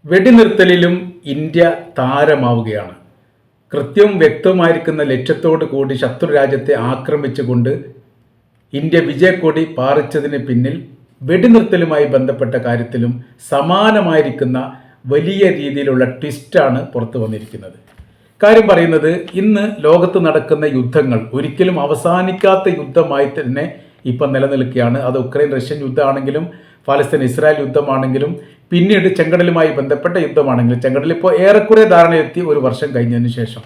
വെടിനിർത്തലിലും India താരമാവുകയാണ്. കൃത്യവും വ്യക്തവുമായിരിക്കുന്ന ലക്ഷ്യത്തോടു കൂടി ശത്രു രാജ്യത്തെ ആക്രമിച്ചുകൊണ്ട് ഇന്ത്യ വിജയക്കൊടി പാറിച്ചതിന് പിന്നിൽ വെടിനിർത്തലുമായി ബന്ധപ്പെട്ട കാര്യത്തിലും സമാനമായിരിക്കുന്ന വലിയ രീതിയിലുള്ള ട്വിസ്റ്റാണ് പുറത്തു വന്നിരിക്കുന്നത്. കാര്യം പറയുന്നത്, ഇന്ന് ലോകത്ത് നടക്കുന്ന യുദ്ധങ്ങൾ ഒരിക്കലും അവസാനിക്കാത്ത യുദ്ധമായി തന്നെ ഇപ്പം നിലനിൽക്കുകയാണ്. അത് ഉക്രൈൻ റഷ്യൻ യുദ്ധമാണെങ്കിലും ഫലസ്തീൻ ഇസ്രായേൽ യുദ്ധമാണെങ്കിലും പിന്നീട് ചെങ്കടലുമായി ബന്ധപ്പെട്ട യുദ്ധമാണെങ്കിലും ചെങ്കടൽ ഇപ്പോൾ ഏറെക്കുറെ ധാരണയെത്തി ഒരു വർഷം കഴിഞ്ഞതിന് ശേഷം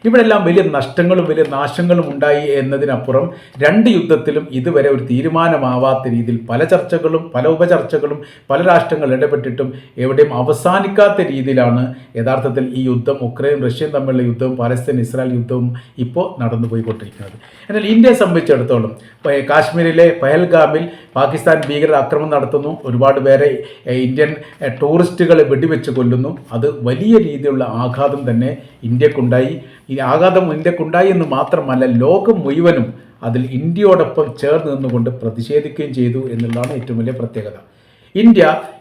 ഇവിടെല്ലാം വലിയ നഷ്ടങ്ങളും വലിയ നാശങ്ങളും ഉണ്ടായി എന്നതിനപ്പുറം രണ്ട് യുദ്ധത്തിലും ഇതുവരെ ഒരു തീരുമാനമാവാത്ത രീതിയിൽ പല ചർച്ചകളും പല ഉപചർച്ചകളും പല രാഷ്ട്രങ്ങൾ ഇടപെട്ടിട്ടും എവിടെയും അവസാനിക്കാത്ത രീതിയിലാണ് യഥാർത്ഥത്തിൽ ഈ യുദ്ധം, ഉക്രൈൻ റഷ്യൻ തമ്മിലുള്ള യുദ്ധവും പലസ്തീൻ ഇസ്രായേൽ യുദ്ധവും ഇപ്പോൾ നടന്നു പോയിക്കൊണ്ടിരിക്കുന്നത്. എന്നാൽ ഇന്ത്യയെ സംബന്ധിച്ചിടത്തോളം കാശ്മീരിലെ പഹൽഗാമിൽ പാകിസ്ഥാൻ ഭീകരർ ആക്രമണം നടത്തുന്നു, ഒരുപാട് പേരെ ഇന്ത്യൻ ടൂറിസ്റ്റുകളെ വെടിവെച്ച് കൊല്ലുന്നു. അത് വലിയ രീതിയിലുള്ള ആഘാതം തന്നെ ഇന്ത്യക്കുണ്ടായി. ഈ ആഘാതം ഇന്ത്യക്കുണ്ടായി എന്ന് മാത്രമല്ല, ലോകം മുഴുവനും അതിൽ ഇന്ത്യയോടൊപ്പം ചേർന്ന് നിന്നുകൊണ്ട് പ്രതിഷേധിക്കുകയും ചെയ്തു എന്നുള്ളതാണ് ഏറ്റവും വലിയ പ്രത്യേകത.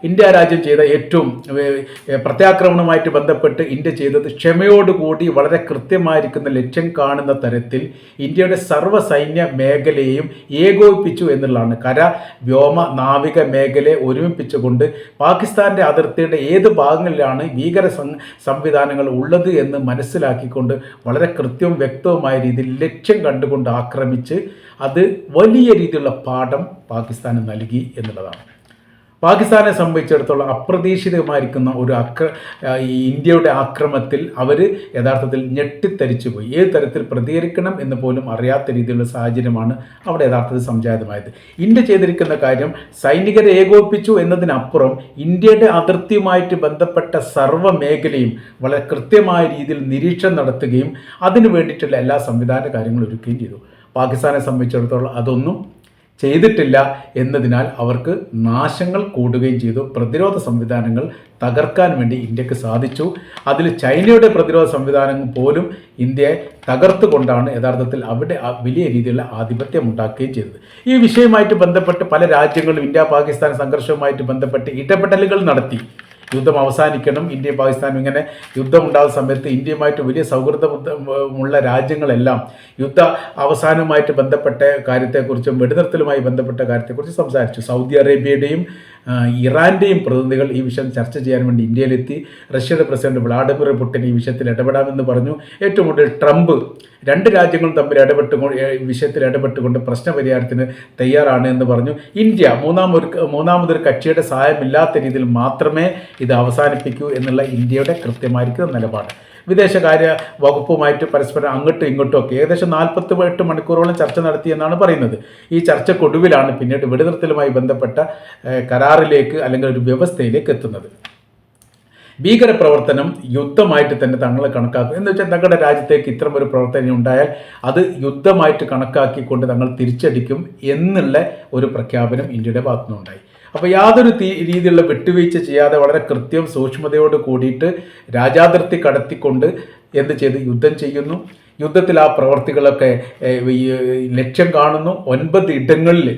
ഇന്ത്യ രാജ്യം ചെയ്ത ഏറ്റവും പ്രത്യാക്രമണവുമായിട്ട് ബന്ധപ്പെട്ട് ഇന്ത്യ ചെയ്തത് ക്ഷമയോടുകൂടി വളരെ കൃത്യമായിരിക്കുന്ന ലക്ഷ്യം കാണുന്ന തരത്തിൽ ഇന്ത്യയുടെ സർവ്വ സൈന്യ മേഖലയെയും ഏകോപിപ്പിച്ചു എന്നുള്ളതാണ്. കര, വ്യോമ, നാവിക മേഖലയെ ഒരുമിപ്പിച്ചുകൊണ്ട് പാകിസ്ഥാൻ്റെ അതിർത്തിയുടെ ഏത് ഭാഗങ്ങളിലാണ് ഭീകര സംവിധാനങ്ങൾ ഉള്ളത് എന്ന് മനസ്സിലാക്കിക്കൊണ്ട് വളരെ കൃത്യവും വ്യക്തവുമായ രീതിയിൽ ലക്ഷ്യം കണ്ടുകൊണ്ട് ആക്രമിച്ച് അത് വലിയ രീതിയിലുള്ള പാഠം പാകിസ്ഥാന് നൽകി എന്നുള്ളതാണ്. പാകിസ്ഥാനെ സംബന്ധിച്ചിടത്തോളം അപ്രതീക്ഷിതമായിരിക്കുന്ന ഒരു ഇന്ത്യയുടെ ആക്രമണത്തിൽ അവർ യഥാർത്ഥത്തിൽ ഞെട്ടിത്തരിച്ചു പോയി. ഏത് തരത്തിൽ പ്രതികരിക്കണം എന്ന് പോലും അറിയാത്ത രീതിയിലുള്ള സാഹചര്യമാണ് അവിടെ യഥാർത്ഥത്തിൽ സംജാതമായത്. ഇന്ത്യ ചെയ്തിരിക്കുന്ന കാര്യം സൈനികരെ ഏകോപിപ്പിച്ചു എന്നതിനപ്പുറം ഇന്ത്യയുടെ അതിർത്തിയുമായിട്ട് ബന്ധപ്പെട്ട സർവ്വ മേഖലയും വളരെ കൃത്യമായ രീതിയിൽ നിരീക്ഷണം നടത്തുകയും അതിനു വേണ്ടിയിട്ടുള്ള എല്ലാ സംവിധാന കാര്യങ്ങളും ഒരുക്കുകയും ചെയ്തു. പാകിസ്ഥാനെ സംബന്ധിച്ചിടത്തോളം അതൊന്നും ചെയ്തിട്ടില്ല എന്നതിനാൽ അവർക്ക് നാശങ്ങൾ കൂടുകയും ചെയ്തു. പ്രതിരോധ സംവിധാനങ്ങൾ തകർക്കാൻ വേണ്ടി ഇന്ത്യക്ക് സാധിച്ചു. അതിൽ ചൈനയുടെ പ്രതിരോധ സംവിധാനങ്ങൾ പോലും ഇന്ത്യയെ തകർത്തുകൊണ്ടാണ് യഥാർത്ഥത്തിൽ അവിടെ വലിയ രീതിയിലുള്ള ആധിപത്യം ഉണ്ടാക്കുകയും ചെയ്തത്. ഈ വിഷയവുമായിട്ട് ബന്ധപ്പെട്ട് പല രാജ്യങ്ങളും ഇന്ത്യ പാകിസ്ഥാൻ സംഘർഷവുമായിട്ട് ബന്ധപ്പെട്ട് ഇടപെടലുകൾ നടത്തി. യുദ്ധം അവസാനിക്കണം, ഇന്ത്യയും പാകിസ്ഥാനും ഇങ്ങനെ യുദ്ധമുണ്ടാകുന്ന സമയത്ത് ഇന്ത്യയുമായിട്ട് വലിയ സൗഹൃദമുള്ള രാജ്യങ്ങളെല്ലാം യുദ്ധ അവസാനവുമായിട്ട് ബന്ധപ്പെട്ട കാര്യത്തെക്കുറിച്ചും വെടിനിർത്തലുമായി ബന്ധപ്പെട്ട കാര്യത്തെക്കുറിച്ച് സംസാരിച്ചു. സൗദി അറേബ്യയുടെയും ഇറാൻ്റെയും പ്രതിനിധികൾ ഈ വിഷയം ചർച്ച ചെയ്യാൻ വേണ്ടി ഇന്ത്യയിലെത്തി. റഷ്യയുടെ പ്രസിഡന്റ് വ്ളാഡിമിർ പുടിൻ ഈ വിഷയത്തിൽ ഇടപെടാമെന്ന് പറഞ്ഞു. ഏറ്റവും കൂടുതൽ ട്രംപ് രണ്ട് രാജ്യങ്ങളും തമ്മിൽ വിഷയത്തിൽ ഇടപെട്ടുകൊണ്ട് പ്രശ്നപരിഹാരത്തിന് തയ്യാറാണ് എന്ന് പറഞ്ഞു. ഇന്ത്യ മൂന്നാമതൊരു കക്ഷിയുടെ സഹായമില്ലാത്ത രീതിയിൽ മാത്രമേ ഇത് അവസാനിപ്പിക്കൂ എന്നുള്ള ഇന്ത്യയുടെ കൃത്യമായിരിക്കുന്ന നിലപാട്. വിദേശകാര്യ വകുപ്പുമായിട്ട് പരസ്പരം അങ്ങോട്ടും ഇങ്ങോട്ടും ഒക്കെ ഏകദേശം 48 മണിക്കൂറോളം ചർച്ച നടത്തിയെന്നാണ് പറയുന്നത്. ഈ ചർച്ചക്കൊടുവിലാണ് പിന്നീട് വെടിനിർത്തലുമായി ബന്ധപ്പെട്ട കരാറിലേക്ക് അല്ലെങ്കിൽ ഒരു വ്യവസ്ഥയിലേക്ക് എത്തുന്നത്. ഭീകരപ്രവർത്തനം യുദ്ധമായിട്ട് തന്നെ തങ്ങളെ കണക്കാക്കും എന്ന് വെച്ചാൽ തങ്ങളുടെ രാജ്യത്തേക്ക് ഇത്തരം ഒരു പ്രവർത്തനം ഉണ്ടായാൽ അത് യുദ്ധമായിട്ട് കണക്കാക്കിക്കൊണ്ട് തങ്ങൾ തിരിച്ചടിക്കും എന്നുള്ള ഒരു പ്രഖ്യാപനം ഇന്ത്യയുടെ ഭാഗത്തുനിന്നുണ്ടായി. അപ്പോൾ യാതൊരു രീതിയിലുള്ള വിട്ടുവീഴ്ച ചെയ്യാതെ വളരെ കൃത്യം സൂക്ഷ്മതയോട് കൂടിയിട്ട് രാജ്യാതിർത്തി കടത്തിക്കൊണ്ട് എന്ത് ചെയ്ത് യുദ്ധം ചെയ്യുന്നു. യുദ്ധത്തിൽ ആ പ്രവർത്തികളൊക്കെ ലക്ഷ്യം കാണുന്നു. 9 ഇടങ്ങളിൽ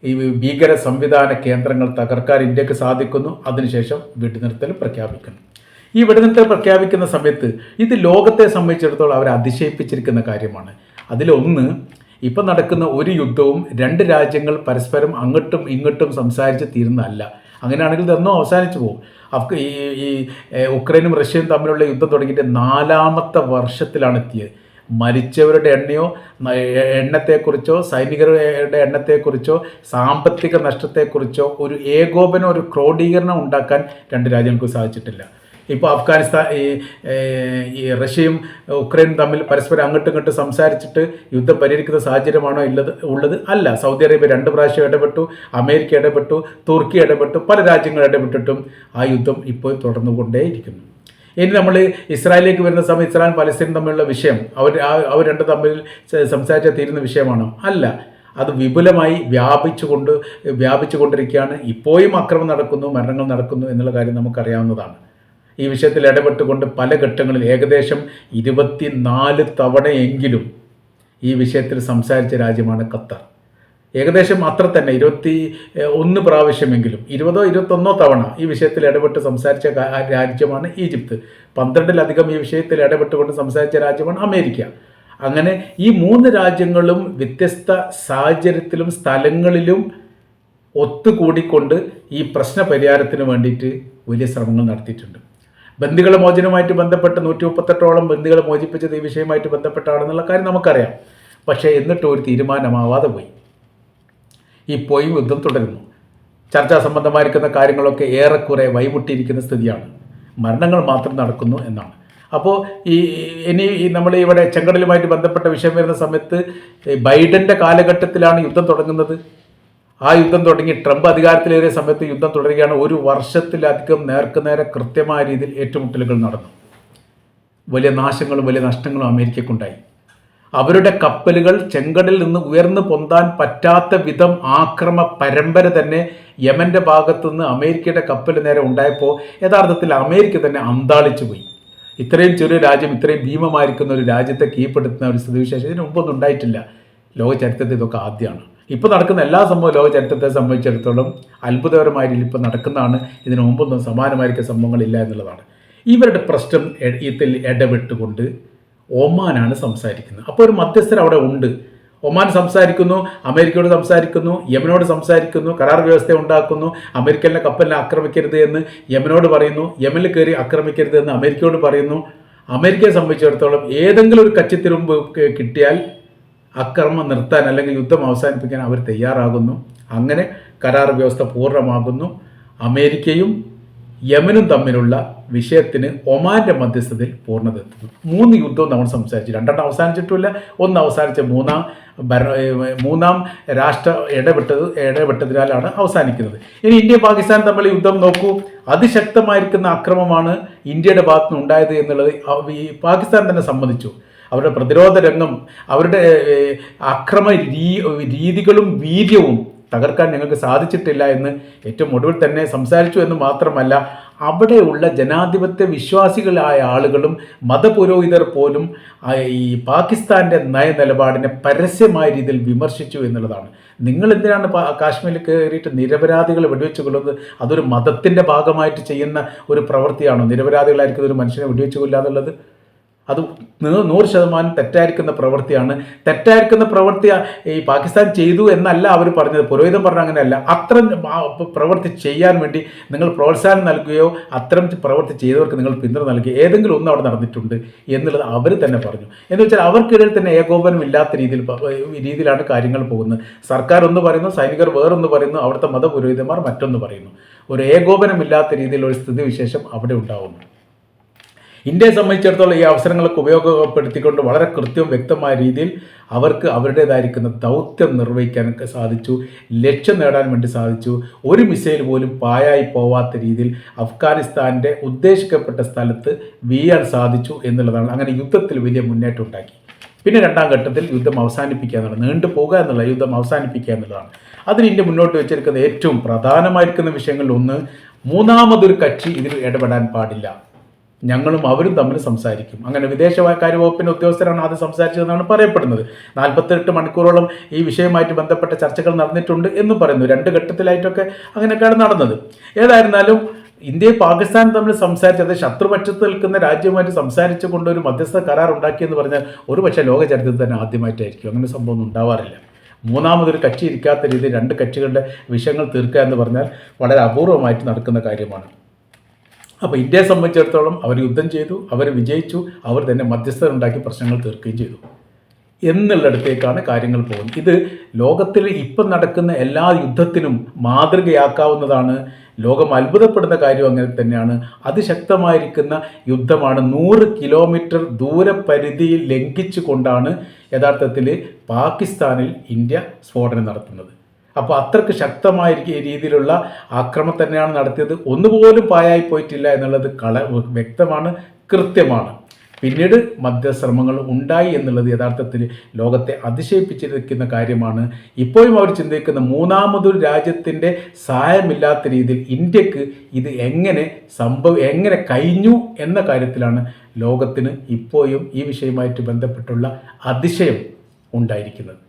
ഈ ഭീകര സംവിധാന കേന്ദ്രങ്ങൾ തകർക്കാൻ ഇന്ത്യക്ക് സാധിക്കുന്നു. അതിനുശേഷം വെടിനിർത്തൽ പ്രഖ്യാപിക്കുന്നു. ഈ വെടിനിർത്തൽ പ്രഖ്യാപിക്കുന്ന സമയത്ത് ഇത് ലോകത്തെ സംബന്ധിച്ചിടത്തോളം അവർ അതിശയിപ്പിച്ചിരിക്കുന്ന കാര്യമാണ്. അതിലൊന്ന്, ഇപ്പം നടക്കുന്ന ഒരു യുദ്ധവും രണ്ട് രാജ്യങ്ങൾ പരസ്പരം അങ്ങോട്ടും ഇങ്ങോട്ടും സംസാരിച്ച് തീരുന്നതല്ല. അങ്ങനെയാണെങ്കിൽ ഇതൊന്നും അവസാനിച്ചു പോകും. ഈ ഉക്രൈനും റഷ്യയും തമ്മിലുള്ള യുദ്ധം തുടങ്ങിയിട്ട് 4ാമത്തെ വർഷത്തിലാണ് എത്തിയത്. മരിച്ചവരുടെ എണ്ണത്തെക്കുറിച്ചോ സൈനികരുടെ എണ്ണത്തെക്കുറിച്ചോ സാമ്പത്തിക നഷ്ടത്തെക്കുറിച്ചോ ഒരു ഏകോപനം, ഒരു ക്രോഡീകരണം ഉണ്ടാക്കാൻ രണ്ട് രാജ്യങ്ങൾക്ക് സാധിച്ചിട്ടില്ല. ഇപ്പോൾ അഫ്ഗാനിസ്ഥാൻ ഈ റഷ്യയും ഉക്രൈനും തമ്മിൽ പരസ്പരം അങ്ങോട്ടും ഇങ്ങോട്ടും സംസാരിച്ചിട്ട് യുദ്ധം പരിഹരിക്കുന്ന സാഹചര്യമാണോ ഉള്ളത്? അല്ല. സൗദി അറേബ്യ 2 പ്രാവശ്യം ഇടപെട്ടു, അമേരിക്ക ഇടപെട്ടു, തുർക്കി ഇടപെട്ടു, പല രാജ്യങ്ങൾ ഇടപെട്ടിട്ടും ആ യുദ്ധം ഇപ്പോൾ തുടർന്നുകൊണ്ടേയിരിക്കുന്നു. ഇനി നമ്മൾ ഇസ്രായേലിലേക്ക് വരുന്ന സമയം ഇസ്രായേൽ പലസ്തീനും തമ്മിലുള്ള വിഷയം അവർ രണ്ടും തമ്മിൽ സംസാരിച്ചാൽ തീരുന്ന വിഷയമാണോ? അല്ല. അത് വിപുലമായി വ്യാപിച്ചുകൊണ്ടിരിക്കുകയാണ്. ഇപ്പോഴും അക്രമം നടക്കുന്നു, മരണങ്ങൾ നടക്കുന്നു എന്നുള്ള കാര്യം നമുക്കറിയാവുന്നതാണ്. ഈ വിഷയത്തിൽ ഇടപെട്ടുകൊണ്ട് പല ഘട്ടങ്ങളിൽ ഏകദേശം 24 തവണയെങ്കിലും ഈ വിഷയത്തിൽ സംസാരിച്ച രാജ്യമാണ് ഖത്തർ. ഏകദേശം അത്ര തന്നെ 21 പ്രാവശ്യമെങ്കിലും 20-21 തവണ ഈ വിഷയത്തിൽ ഇടപെട്ട് സംസാരിച്ച രാജ്യമാണ് ഈജിപ്ത്. 12-ലധികം ഈ വിഷയത്തിൽ ഇടപെട്ടുകൊണ്ട് സംസാരിച്ച രാജ്യമാണ് അമേരിക്ക. അങ്ങനെ ഈ 3 രാജ്യങ്ങളും വ്യത്യസ്ത സാഹചര്യത്തിലും സ്ഥലങ്ങളിലും ഒത്തുകൂടിക്കൊണ്ട് ഈ പ്രശ്ന പരിഹാരത്തിന് വേണ്ടിയിട്ട് വലിയ ശ്രമങ്ങൾ നടത്തിയിട്ടുണ്ട്. ബന്ദികളെ മോചനവുമായിട്ട് ബന്ധപ്പെട്ട് 138ഓളം ബന്ദികളെ മോചിപ്പിച്ചത് ഈ വിഷയമായിട്ട് ബന്ധപ്പെട്ടാണെന്നുള്ള കാര്യം നമുക്കറിയാം. പക്ഷേ എന്നിട്ട് ഒരു തീരുമാനമാവാതെ പോയി. ഇപ്പോഴും യുദ്ധം തുടരുന്നു. ചർച്ചാ സംബന്ധമായിരിക്കുന്ന കാര്യങ്ങളൊക്കെ ഏറെക്കുറെ വഴിമുട്ടിയിരിക്കുന്ന സ്ഥിതിയാണ്. മരണങ്ങൾ മാത്രം നടക്കുന്നു എന്നാണ്. അപ്പോൾ ഇനി നമ്മൾ ഇവിടെ ചെങ്കടലുമായിട്ട് ബന്ധപ്പെട്ട വിഷയം വരുന്ന സമയത്ത് ബൈഡൻ്റെ കാലഘട്ടത്തിലാണ് യുദ്ധം തുടങ്ങുന്നത്. ആ യുദ്ധം തുടങ്ങി ട്രംപ് അധികാരത്തിലേറിയ സമയത്ത് യുദ്ധം തുടരുകയാണ്. 1 വർഷത്തിലധികം നേർക്കുനേരെ കൃത്യമായ രീതിയിൽ ഏറ്റുമുട്ടലുകൾ നടന്നു. വലിയ നാശങ്ങളും വലിയ നഷ്ടങ്ങളും അമേരിക്കയ്ക്കുണ്ടായി. അവരുടെ കപ്പലുകൾ ചെങ്കടലിൽ നിന്ന് ഉയർന്നു പൊന്താൻ പറ്റാത്ത വിധം ആക്രമ പരമ്പര തന്നെ യമൻ്റെ ഭാഗത്തുനിന്ന് അമേരിക്കയുടെ കപ്പൽ നേരെ ഉണ്ടായപ്പോൾ യഥാർത്ഥത്തിൽ അമേരിക്ക തന്നെ അന്താളിച്ചു പോയി. ഇത്രയും ചെറിയ രാജ്യം, ഇത്രയും ഭീമമായിരിക്കുന്ന ഒരു രാജ്യത്തെ കീഴ്പ്പെടുത്തുന്ന ഒരു സ്ഥിതിവിശേഷം ഇതിനു മുമ്പൊന്നും ഉണ്ടായിട്ടില്ല. ലോക ചരിത്രത്തിൽ ഇതൊക്കെ ആദ്യമാണ്. ഇപ്പോൾ നടക്കുന്ന എല്ലാ സംഭവവും ലോക ചരിത്രത്തെ സംബന്ധിച്ചിടത്തോളം അത്ഭുതകരമായ രീതിയിൽ ഇപ്പോൾ നടക്കുന്നതാണ്. ഇതിനു മുമ്പൊന്നും സമാനമായിരിക്കുന്ന സംഭവങ്ങളില്ല എന്നുള്ളതാണ്. ഇവരുടെ പ്രശ്നം ഇതിൽ ഇടപെട്ടുകൊണ്ട് ഒമാനാണ് സംസാരിക്കുന്നത്. അപ്പോൾ ഒരു മധ്യസ്ഥർ അവിടെ ഉണ്ട്. ഒമാൻ സംസാരിക്കുന്നു, അമേരിക്കയോട് സംസാരിക്കുന്നു, യമനോട് സംസാരിക്കുന്നു, കരാർ വ്യവസ്ഥ ഉണ്ടാക്കുന്നു. അമേരിക്കയിലെ കപ്പലിനെ ആക്രമിക്കരുത് എന്ന് യമനോട് പറയുന്നു, യമനിൽ കയറി ആക്രമിക്കരുത് എന്ന് അമേരിക്കയോട് പറയുന്നു. അമേരിക്കയെ സംബന്ധിച്ചിടത്തോളം ഏതെങ്കിലും ഒരു കച്ചിത്തിരുമ്പ് കിട്ടിയാൽ അക്രമം നിർത്താൻ അല്ലെങ്കിൽ യുദ്ധം അവസാനിപ്പിക്കാൻ അവർ തയ്യാറാകുന്നു. അങ്ങനെ കരാർ വ്യവസ്ഥ പൂർണ്ണമാകുന്നു. അമേരിക്കയും യമനും തമ്മിലുള്ള വിഷയത്തിന് ഒമാൻ്റെ മധ്യസ്ഥതയിൽ പൂർണ്ണത എത്തുന്നു. 3 യുദ്ധവും നമ്മൾ സംസാരിച്ചു. 2 അവസാനിച്ചിട്ടില്ല. 1 അവസാനിച്ച മൂന്നാം രാഷ്ട്ര ഇടപെട്ടതിനാലാണ് അവസാനിക്കുന്നത്. ഇനി ഇന്ത്യ പാകിസ്ഥാൻ തമ്മിൽ യുദ്ധം നോക്കൂ. അതിശക്തമായിരിക്കുന്ന അക്രമമാണ് ഇന്ത്യയുടെ ഭാഗത്തുനിന്ന് ഉണ്ടായത് എന്നുള്ളത് ഈ പാകിസ്ഥാൻ തന്നെ സമ്മതിച്ചു. അവരുടെ പ്രതിരോധ രംഗം, അവരുടെ അക്രമ രീതികളും വീര്യവും തകർക്കാൻ ഞങ്ങൾക്ക് സാധിച്ചിട്ടില്ല എന്ന് ഏറ്റവും ഒടുവിൽ തന്നെ സംസാരിച്ചു എന്ന് മാത്രമല്ല, അവിടെയുള്ള ജനാധിപത്യ വിശ്വാസികളായ ആളുകളും മതപുരോഹിതർ പോലും ഈ പാകിസ്ഥാൻ്റെ നയനിലപാടിനെ പരസ്യമായ രീതിയിൽ വിമർശിച്ചു എന്നുള്ളതാണ്. നിങ്ങൾ എന്തിനാണ് കാശ്മീരിൽ കയറിയിട്ട് നിരപരാധികൾ വെടിവെച്ച് കൊല്ലുന്നത്? അതൊരു മതത്തിൻ്റെ ഭാഗമായിട്ട് ചെയ്യുന്ന ഒരു പ്രവൃത്തിയാണോ? നിരപരാധികളായിരിക്കുന്ന ഒരു മനുഷ്യനെ വെടിവെച്ച് കൊല്ലുക എന്നുള്ളത് അത് 100% തെറ്റായിരിക്കുന്ന പ്രവൃത്തിയാണ്. തെറ്റായിരിക്കുന്ന പ്രവൃത്തി ഈ പാകിസ്ഥാൻ ചെയ്തു എന്നല്ല അവർ പറഞ്ഞത്. പുരോഹിതൻ പറഞ്ഞ അങ്ങനെയല്ല. അത്തരം പ്രവൃത്തി ചെയ്യാൻ വേണ്ടി നിങ്ങൾ പ്രോത്സാഹനം നൽകുകയോ അത്തരം പ്രവൃത്തി ചെയ്തവർക്ക് നിങ്ങൾ പിന്തുണ നൽകുകയോ ഏതെങ്കിലും ഒന്ന് അവിടെ നടന്നിട്ടുണ്ട് എന്നുള്ളത് അവർ തന്നെ പറഞ്ഞു. എന്ന് വെച്ചാൽ അവർക്കിടയിൽ തന്നെ ഏകോപനം ഇല്ലാത്ത രീതിയിലാണ് കാര്യങ്ങൾ പോകുന്നത്. സർക്കാർ ഒന്ന് പറയുന്നു, സൈനികർ വേറൊന്ന് പറയുന്നു, അവിടുത്തെ മതപുരോഹിതന്മാർ മറ്റൊന്ന് പറയുന്നു. ഒരു ഏകോപനമില്ലാത്ത രീതിയിലുള്ള സ്ഥിതിവിശേഷം അവിടെ ഉണ്ടാകുന്നു. ഇന്ത്യയെ സംബന്ധിച്ചിടത്തോളം ഈ അവസരങ്ങളൊക്കെ ഉപയോഗപ്പെടുത്തിക്കൊണ്ട് വളരെ കൃത്യവും വ്യക്തമായ രീതിയിൽ അവർക്ക് അവരുടേതായിരിക്കുന്ന ദൗത്യം നിർവഹിക്കാനൊക്കെ സാധിച്ചു. ലക്ഷ്യം നേടാൻ വേണ്ടി സാധിച്ചു. ഒരു മിസൈൽ പോലും പായായി പോവാത്ത രീതിയിൽ അഫ്ഗാനിസ്ഥാൻ്റെ ഉദ്ദേശിക്കപ്പെട്ട സ്ഥലത്ത് വീഴാൻ സാധിച്ചു എന്നുള്ളതാണ്. അങ്ങനെ യുദ്ധത്തിൽ വലിയ മുന്നേറ്റം ഉണ്ടാക്കി. പിന്നെ 2ാം ഘട്ടത്തിൽ യുദ്ധം അവസാനിപ്പിക്കുക എന്നുള്ളത്, നീണ്ടുപോകുക എന്നുള്ള യുദ്ധം അവസാനിപ്പിക്കുക എന്നുള്ളതാണ്. അതിന് ഇന്ത്യ മുന്നോട്ട് വെച്ചിരിക്കുന്ന ഏറ്റവും പ്രധാനമായിരിക്കുന്ന വിഷയങ്ങളിൽ ഒന്ന്, മൂന്നാമതൊരു കക്ഷി ഇതിൽ ഇടപെടാൻ പാടില്ല. ഞങ്ങളും അവരും തമ്മിൽ സംസാരിക്കും. അങ്ങനെ വിദേശകാര്യ വകുപ്പിൻ്റെ ഉദ്യോഗസ്ഥരാണ് ആദ്യം സംസാരിച്ചതെന്നാണ് പറയപ്പെടുന്നത്. 48 മണിക്കൂറോളം ഈ വിഷയവുമായിട്ട് ബന്ധപ്പെട്ട ചർച്ചകൾ നടന്നിട്ടുണ്ട് എന്ന് പറയുന്നു. 2 ഘട്ടത്തിലായിട്ടൊക്കെ അങ്ങനെയൊക്കെയാണ് നടന്നത്. ഏതായിരുന്നാലും ഇന്ത്യയും പാകിസ്ഥാനും തമ്മിൽ സംസാരിച്ചത് ശത്രുപക്ഷത്ത് നിൽക്കുന്ന രാജ്യവുമായിട്ട് സംസാരിച്ചു കൊണ്ട് ഒരു മധ്യസ്ഥ കരാർ ഉണ്ടാക്കിയെന്ന് പറഞ്ഞാൽ ഒരു പക്ഷേ ലോക ചരിത്രത്തിൽ തന്നെ ആദ്യമായിട്ടായിരിക്കും. അങ്ങനെ സംഭവമൊന്നും ഉണ്ടാവാറില്ല. മൂന്നാമതൊരു കക്ഷി ഇരിക്കാത്ത രീതിയിൽ 2 കക്ഷികളുടെ വിഷയങ്ങൾ തീർക്കുക എന്ന് പറഞ്ഞാൽ വളരെ അപൂർവമായിട്ട് നടക്കുന്ന കാര്യമാണ്. അപ്പോൾ ഇന്ത്യയെ സംബന്ധിച്ചിടത്തോളം അവർ യുദ്ധം ചെയ്തു, അവർ വിജയിച്ചു, അവർ തന്നെ മധ്യസ്ഥരുണ്ടാക്കി പ്രശ്നങ്ങൾ തീർക്കുകയും ചെയ്തു എന്നുള്ളിടത്തേക്കാണ് കാര്യങ്ങൾ പോകുന്നത്. ഇത് ലോകത്തിൽ ഇപ്പം നടക്കുന്ന എല്ലാ യുദ്ധത്തിനും മാതൃകയാക്കാവുന്നതാണ്. ലോകം അത്ഭുതപ്പെടുന്ന കാര്യം അങ്ങനെ തന്നെയാണ്. അതിശക്തമായിരിക്കുന്ന യുദ്ധമാണ്. 100 കിലോമീറ്റർ ദൂരപരിധി ലംഘിച്ചു കൊണ്ടാണ് യഥാർത്ഥത്തിൽ പാകിസ്ഥാനിൽ ഇന്ത്യ സ്ഫോടനം നടത്തുന്നത്. അപ്പോൾ അത്രയ്ക്ക് ശക്തമായ രീതിയിലുള്ള ആക്രമണം തന്നെയാണ് നടത്തിയത്. ഒന്നുപോലും പായായി പോയിട്ടില്ല എന്നുള്ളത് വ്യക്തമാണ്, കൃത്യമാണ്. പിന്നീട് മധ്യശ്രമങ്ങൾ ഉണ്ടായി എന്നുള്ളത് യഥാർത്ഥത്തിൽ ലോകത്തെ അതിശയിപ്പിച്ചിരിക്കുന്ന കാര്യമാണ്. ഇപ്പോഴും അവർ ചിന്തിക്കുന്ന മൂന്നാമതൊരു രാജ്യത്തിൻ്റെ സഹായമില്ലാത്ത രീതിയിൽ ഇന്ത്യക്ക് ഇത് എങ്ങനെ കഴിഞ്ഞു എന്ന കാര്യത്തിലാണ് ലോകത്തിന് ഇപ്പോഴും ഈ വിഷയവുമായിട്ട് ബന്ധപ്പെട്ടുള്ള അതിശയം ഉണ്ടായിരിക്കുന്നത്.